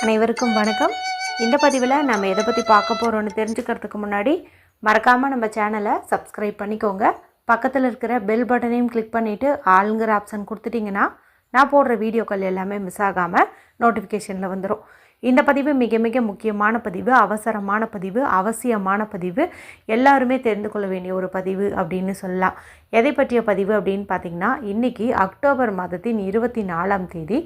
அனைவருக்கும் வணக்கம். இந்த பதிவில் நம்ம எதை பற்றி பார்க்க போகிறோன்னு தெரிஞ்சுக்கிறதுக்கு முன்னாடி மறக்காமல் நம்ம சேனலை சப்ஸ்கிரைப் பண்ணிக்கோங்க. பக்கத்தில் இருக்கிற பெல் பட்டனையும் கிளிக் பண்ணிவிட்டு ஆளுங்கிற ஆப்ஷன் கொடுத்துட்டிங்கன்னா நான் போடுற வீடியோக்கள் எல்லாமே மிஸ் ஆகாமல் நோட்டிஃபிகேஷனில் வந்துடும். இந்த பதிவு மிக மிக முக்கியமான பதிவு, அவசரமான பதிவு, அவசியமான பதிவு, எல்லாருமே தெரிந்து கொள்ள வேண்டிய ஒரு பதிவு அப்படின்னு சொல்லலாம். எதை பற்றிய பதிவு அப்படின்னு பார்த்திங்கன்னா, இன்றைக்கி அக்டோபர் மாதத்தின் 24ஆம் தேதி,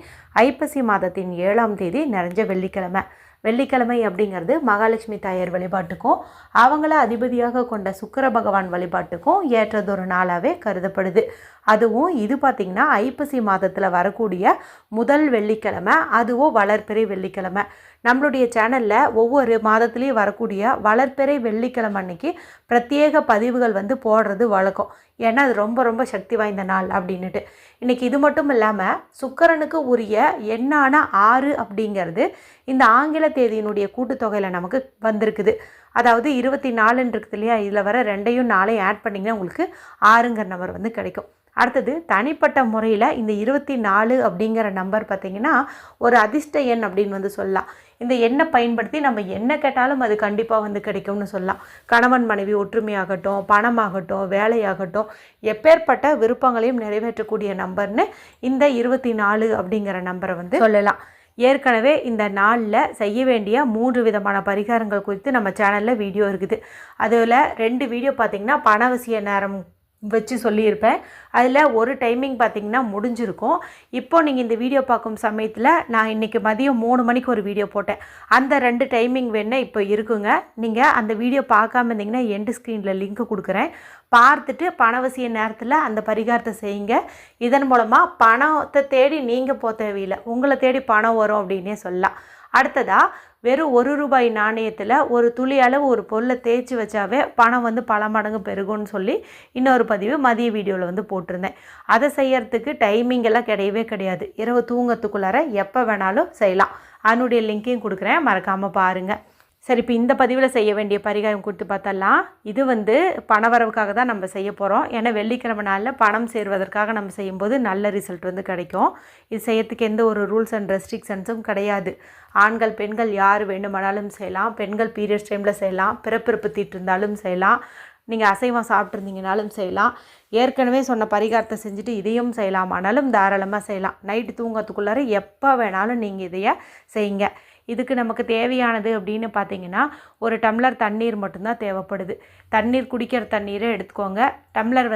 ஐப்பசி மாதத்தின் 7ஆம் தேதி நிறைஞ்ச வெள்ளிக்கிழமை. வெள்ளிக்கிழமை அப்படிங்கிறது மகாலட்சுமி தாயார் வழிபாட்டுக்கும் அவங்கள அதிபதியாக கொண்ட சுக்கிர பகவான் வழிபாட்டுக்கும் ஏற்றதொரு நாளாகவே கருதப்படுது. அதுவும் இது பார்த்திங்கன்னா ஐப்பசி மாதத்தில் வரக்கூடிய முதல் வெள்ளிக்கிழமை, அதுவும் வளர்பிறை வெள்ளிக்கிழமை. நம்மளுடைய சேனலில் ஒவ்வொரு மாதத்துலேயும் வரக்கூடிய வளர்பிறை வெள்ளிக்கிழமை அன்னைக்கு பிரத்யேக பதிவுகள் போடுறது வழக்கம். ஏன்னா அது ரொம்ப ரொம்ப சக்தி வாய்ந்த நாள் அப்படின்னுட்டு. இன்றைக்கி இது மட்டும் இல்லாமல் சுக்கிரனுக்கு உரிய எண்ணான 6 அப்படிங்கிறது இந்த ஆங்கில தேதியினுடைய கூட்டுத்தொகையில் நமக்கு வந்திருக்குது. அதாவது 24 இருக்குது இல்லையா, இதில் வர 2யும் 4யும் ஆட் பண்ணிங்கன்னா உங்களுக்கு 6ங்கிற நம்பர் கிடைக்கும். அடுத்தது தனிப்பட்ட முறையில் இந்த 24 அப்படிங்கிற நம்பர் பார்த்திங்கன்னா ஒரு அதிர்ஷ்ட எண் அப்படின்னு சொல்லலாம். இந்த எண்ணை பயன்படுத்தி நம்ம என்ன கேட்டாலும் அது கண்டிப்பாக கிடைக்கும்னு சொல்லலாம். கணவன் மனைவி ஒற்றுமையாகட்டும், பணமாகட்டும், வேலையாகட்டும், எப்பேற்பட்ட விருப்பங்களையும் நிறைவேற்றக்கூடிய நம்பர்னு இந்த 24 அப்படிங்கிற நம்பரை சொல்லலாம். ஏற்கனவே இந்த நாளில் செய்ய வேண்டிய 3 விதமான பரிகாரங்கள் குறித்து நம்ம சேனலில் வீடியோ இருக்குது. அதில் 2 வீடியோ பார்த்திங்கன்னா பணவசிய நேரம் வச்சு சொல்லியிருப்பேன். அதில் ஒரு டைமிங் பார்த்திங்கன்னா முடிஞ்சிருக்கும். இப்போ நீங்கள் இந்த வீடியோ பார்க்கும் சமயத்தில் நான் இன்றைக்கி மதியம் 3 மணிக்கு ஒரு வீடியோ போட்டேன். அந்த 2 டைமிங் வேணால் இப்போ இருக்குங்க. நீங்கள் அந்த வீடியோ பார்க்காம இருந்தீங்கன்னா எண்டு ஸ்க்ரீனில் லிங்க் கொடுக்குறேன். பார்த்துட்டு பணவசிய நேரத்தில் அந்த பரிகாரத்தை செய்யுங்க. இதன் மூலமாக பணத்தை தேடி நீங்கள் போக தேவையில்லை, உங்களை தேடி பணம் வரும் அப்படின்னே சொல்லலாம். அடுத்ததாக வெறும் 1 ரூபாய் நாணயத்தில் ஒரு துளி அளவு ஒரு பொருளை தேய்ச்சி வச்சாவே பணம் பல மடங்கு பெருகும்னு சொல்லி இன்னொரு பதிவு மதிய வீடியோவில் போட்டிருந்தேன். அதை செய்யறதுக்கு டைமிங் எல்லாம் கிடையவே கிடையாது. இரவு தூங்கத்துக்குள்ளார எப்போ வேணாலும் செய்யலாம். அதனுடைய லிங்க்கையும் கொடுக்குறேன், மறக்காமல் பாருங்கள். சரி, இப்போ இந்த பதிவில் செய்ய வேண்டிய பரிகாரம் கொடுத்து பார்த்தலாம். இது பணவரவுக்காக தான் நம்ம செய்ய போகிறோம். ஏன்னா வெள்ளிக்கிழமை நாளில் பணம் சேர்வதற்காக நம்ம செய்யும்போது நல்ல ரிசல்ட் கிடைக்கும். இது செய்யறதுக்கு எந்த ஒரு ரூல்ஸ் அண்ட் ரெஸ்ட்ரிக்ஷன்ஸும் கிடையாது. ஆண்கள் பெண்கள் யார் வேண்டுமானாலும் செய்யலாம். பெண்கள் பீரியட்ஸ் டைமில் செய்யலாம், பிறப்பிறப்பு தீட்டு இருந்தாலும் செய்யலாம், நீங்கள் அசைவம் சாப்பிட்ருந்தீங்கனாலும் செய்யலாம். ஏற்கனவே சொன்ன பரிகாரத்தை செஞ்சுட்டு இதையும் செய்யலாம், ஆனாலும் தாராளமாக செய்யலாம். நைட்டு தூங்கத்துக்குள்ளார எப்போ வேணாலும் நீங்கள் இதையை செய்யுங்க. இதுக்கு நமக்கு தேவையானது அப்படின்னு பார்த்தீங்கன்னா ஒரு டம்ளர் தண்ணீர் மட்டும்தான் தேவைப்படுது. தண்ணீர் குடிக்கிற தண்ணீரை எடுத்துக்கோங்க. டம்ளர்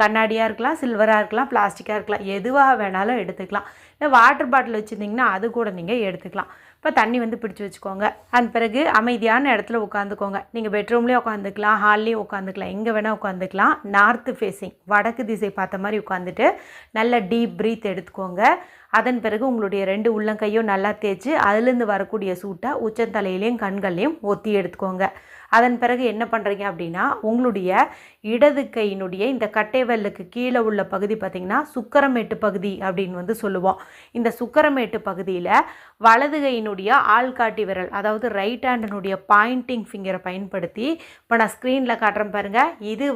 கண்ணாடியாக இருக்கலாம், சில்வராக இருக்கலாம், பிளாஸ்டிக்காக இருக்கலாம், எதுவாக வேணாலும் எடுத்துக்கலாம். இல்லை வாட்டர் பாட்டில் வச்சுருந்திங்கன்னா அது கூட நீங்கள் எடுத்துக்கலாம். இப்போ தண்ணி பிடிச்சி வச்சுக்கோங்க. அதன் பிறகு அமைதியான இடத்துல உட்காந்துக்கோங்க. நீங்கள் பெட்ரூம்லேயே உட்காந்துக்கலாம், ஹால்லேயும் உட்காந்துக்கலாம், எங்கே வேணால் உட்காந்துக்கலாம். நார்த்து ஃபேஸிங், வடக்கு திசை பார்த்த மாதிரி உட்காந்துட்டு நல்ல டீப் ப்ரீத் எடுத்துக்கோங்க. அதன் பிறகு உங்களுடைய 2 உள்ளங்கையும் நல்லா தேய்ச்சி அதிலேருந்து வரக்கூடிய சூட்டை உச்சந்தலையிலையும் கண்கள்லையும் ஒத்தி எடுத்துக்கோங்க. அதன் பிறகு என்ன பண்ணுறீங்க அப்படின்னா, உங்களுடைய இடது கையினுடைய இந்த கட்டைவெல்லுக்கு கீழே உள்ள பகுதி பார்த்திங்கன்னா சுக்கரமேட்டு பகுதி அப்படின்னு சொல்லுவோம். இந்த சுக்கரமேட்டு பகுதியில் வலது கையினுடைய ஆள்காட்டி விரல், அதாவது ரைட் ஹேண்டினுடைய பாயிண்டிங் ஃபிங்கரை பயன்படுத்தி, இப்போ நான் ஸ்க்ரீனில் காட்டுறேன் பாருங்கள், இது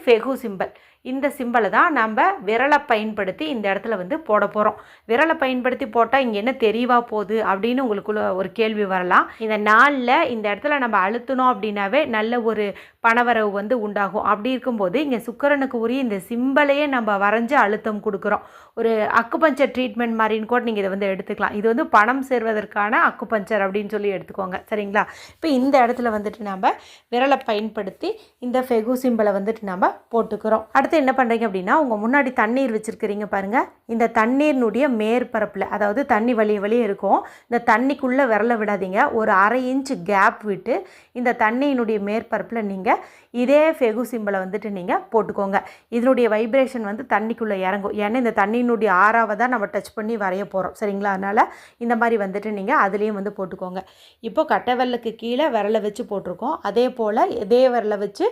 ஃபெகு சிம்பல். இந்த சிம்பலை தான் நம்ம விரலை பயன்படுத்தி இந்த இடத்துல போட போகிறோம். விரலை பயன்படுத்தி போட்டால் இங்கே என்ன தெரியவா போகுது அப்படின்னு உங்களுக்குள்ள ஒரு கேள்வி வரலாம். இந்த நாளில் இந்த இடத்துல நம்ம அழுத்தணும் அப்படின்னாவே நல்ல ஒரு பணவரவு உண்டாகும். அப்படி இருக்கும்போது இங்கே சுக்கிரனுக்கு உரிய இந்த சிம்பலையே நம்ம வரைஞ்சி அழுத்தம் கொடுக்குறோம். ஒரு அக்குபஞ்சர் ட்ரீட்மெண்ட் மாதிரின்னு கூட நீங்கள் இதை எடுத்துக்கலாம். இது பணம் சேர்வதற்கான அக்குபஞ்சர் அப்படின்னு சொல்லி எடுத்துக்கோங்க, சரிங்களா? இப்போ இந்த இடத்துல நம்ம விரலை பயன்படுத்தி இந்த ஃபெகு சிம்பலை நம்ம போட்டுக்கிறோம். அடுத்து என்ன பண்ணுறீங்க அப்படின்னா, உங்கள் முன்னாடி தண்ணீர் வச்சுருக்கிறீங்க பாருங்கள். இந்த தண்ணீரினுடைய மேற்பரப்பில், அதாவது தண்ணி வழியே இருக்கும், இந்த தண்ணிக்குள்ளே விரலை விடாதீங்க. ஒரு 1/2 இன்ச் கேப் விட்டு இந்த தண்ணியினுடைய மேற்பரப்பில் நீங்கள் இதே ஃபெகு சிம்பலை நீங்கள் போட்டுக்கோங்க. இதனுடைய வைப்ரேஷன் தண்ணிக்குள்ளே இறங்கும். ஏன்னா இந்த தண்ணியினுடைய ஆறாவை தான் நம்ம டச் பண்ணி வரைய போகிறோம், சரிங்களா? அதனால் இந்த மாதிரி நீங்கள் அதுலேயும் போட்டுக்கோங்க. இப்போ கட்டைவெல்லுக்கு கீழே விரலை வச்சு போட்டிருக்கோம். அதே போல் இதே விரலை வச்சு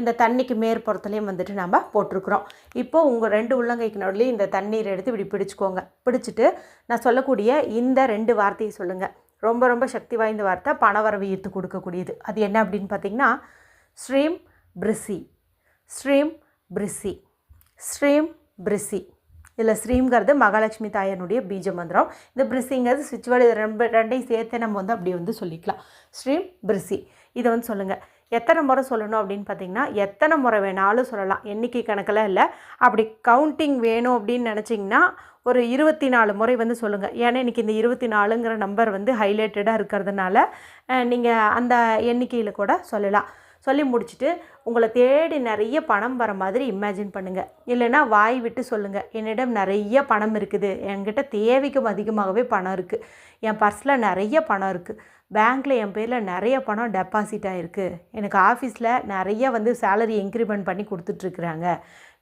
இந்த தண்ணிக்கு மேற்புறத்துலேயும் நம்ம போட்டிருக்கிறோம். இப்போது உங்கள் 2 உள்ளங்கைக்கு நடுவில் இந்த தண்ணீர் எடுத்து இப்படி பிடிச்சிக்கோங்க. பிடிச்சிட்டு நான் சொல்லக்கூடிய இந்த 2 வார்த்தையை சொல்லுங்கள். ரொம்ப ரொம்ப சக்தி வாய்ந்த வார்த்தை, பணவரவு ஈர்த்து கொடுக்கக்கூடியது. அது என்ன அப்படின்னு பார்த்தீங்கன்னா, ஸ்ரீம் பிரிசி, ஸ்ரீம் பிரிசி, ஸ்ரீம் பிரிசி. இதில் ஸ்ரீங்கிறது மகாலட்சுமி தாயனுடைய பீஜ மந்திரம். இந்த பிரிசிங்கிறது ஸ்விட்ச் வேர்டு ரெண்டையும் சேர்த்து நம்ம அப்படி சொல்லிக்கலாம். ஸ்ரீம் பிரிசி இதை சொல்லுங்கள். எத்தனை முறை சொல்லணும் அப்படின்னு பார்த்தீங்கன்னா எத்தனை முறை வேணாலும் சொல்லலாம், எண்ணிக்கை கணக்கில் இல்லை. அப்படி கவுண்டிங் வேணும் அப்படின்னு நினச்சிங்கன்னா ஒரு 24 முறை சொல்லுங்கள். ஏன்னா இன்றைக்கி இந்த 24ங்கிற நம்பர் ஹைலைட்டடாக இருக்கிறதுனால நீங்கள் அந்த எண்ணிக்கையில் கூட சொல்லலாம். சொல்லி முடிச்சுட்டு உங்களை தேடி நிறைய பணம் வர மாதிரி இமேஜின் பண்ணுங்கள். இல்லைன்னா வாய் விட்டு சொல்லுங்கள், என்னிடம் நிறைய பணம் இருக்குது, என்கிட்ட தேவைக்கும் அதிகமாகவே பணம் இருக்குது, என் பர்ஸில் நிறைய பணம் இருக்குது, பேங்க்கில் என் பேரில் நிறைய பணம் டெபாசிட் ஆகிருக்கு, எனக்கு ஆஃபீஸில் நிறைய சேலரி இன்க்ரிமெண்ட் பண்ணி கொடுத்துட்ருக்குறாங்க,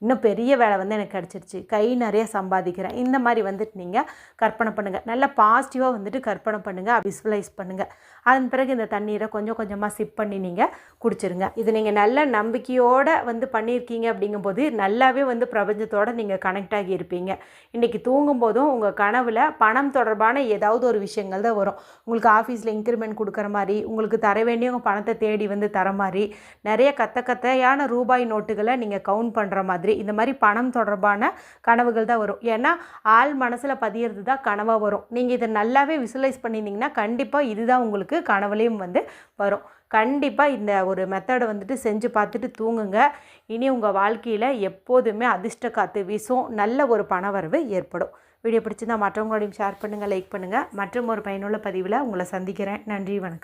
இன்னும் பெரிய வேலை எனக்கு கிடச்சிருச்சு, கை நிறைய சம்பாதிக்கிறேன். இந்த மாதிரி நீங்கள் கற்பனை பண்ணுங்கள். நல்லா பாசிட்டிவாக கற்பனை பண்ணுங்கள், விசுவலைஸ் பண்ணுங்கள். அதன் பிறகு இந்த தண்ணீரை கொஞ்சம் கொஞ்சமாக சிப் பண்ணி நீங்கள் குடிச்சிருங்க. இது நீங்கள் நல்ல நம்பிக்கையோடு பண்ணியிருக்கீங்க அப்படிங்கும்போது நல்லாவே பிரபஞ்சத்தோடு நீங்கள் கனெக்ட் ஆகி இருப்பீங்க. இன்றைக்கி தூங்கும்போதும் உங்கள் கனவில் பணம் தொடர்பான ஏதாவது ஒரு விஷயங்கள் தான் வரும். உங்களுக்கு ஆஃபீஸில் இன்க்ரிமெண்ட் கொடுக்குற மாதிரி, உங்களுக்கு தர வேண்டியவங்க பணத்தை தேடி தர மாதிரி, நிறைய கத்தையான ரூபாய் நோட்டுகளை நீங்கள் கவுண்ட் பண்ணுற மாதிரி, இந்த மாதிரி பணம் தொடர்பான கனவுகள் தான் வரும். ஏன்னா ஆள் மனசில் பதியிறது தான் கனவாக வரும். நீங்கள் இதை நல்லாவே விசுவலைஸ் பண்ணியிருந்தீங்கன்னா கண்டிப்பாக இதுதான் உங்களுக்கு கனவுலையும் வரும். கண்டிப்பாக இந்த ஒரு மெத்தடை செஞ்சு பார்த்துட்டு தூங்குங்க. இனி உங்கள் வாழ்க்கையில் எப்போதுமே அதிர்ஷ்ட காற்று வீசும், நல்ல ஒரு பணவரவு ஏற்படும். வீடியோ பிடிச்சிருந்தால் மற்றவங்களோடையும் ஷேர் பண்ணுங்கள், லைக் பண்ணுங்கள். மற்றும் ஒரு பயனுள்ள பதிவில் உங்களை சந்திக்கிறேன். நன்றி, வணக்கம்.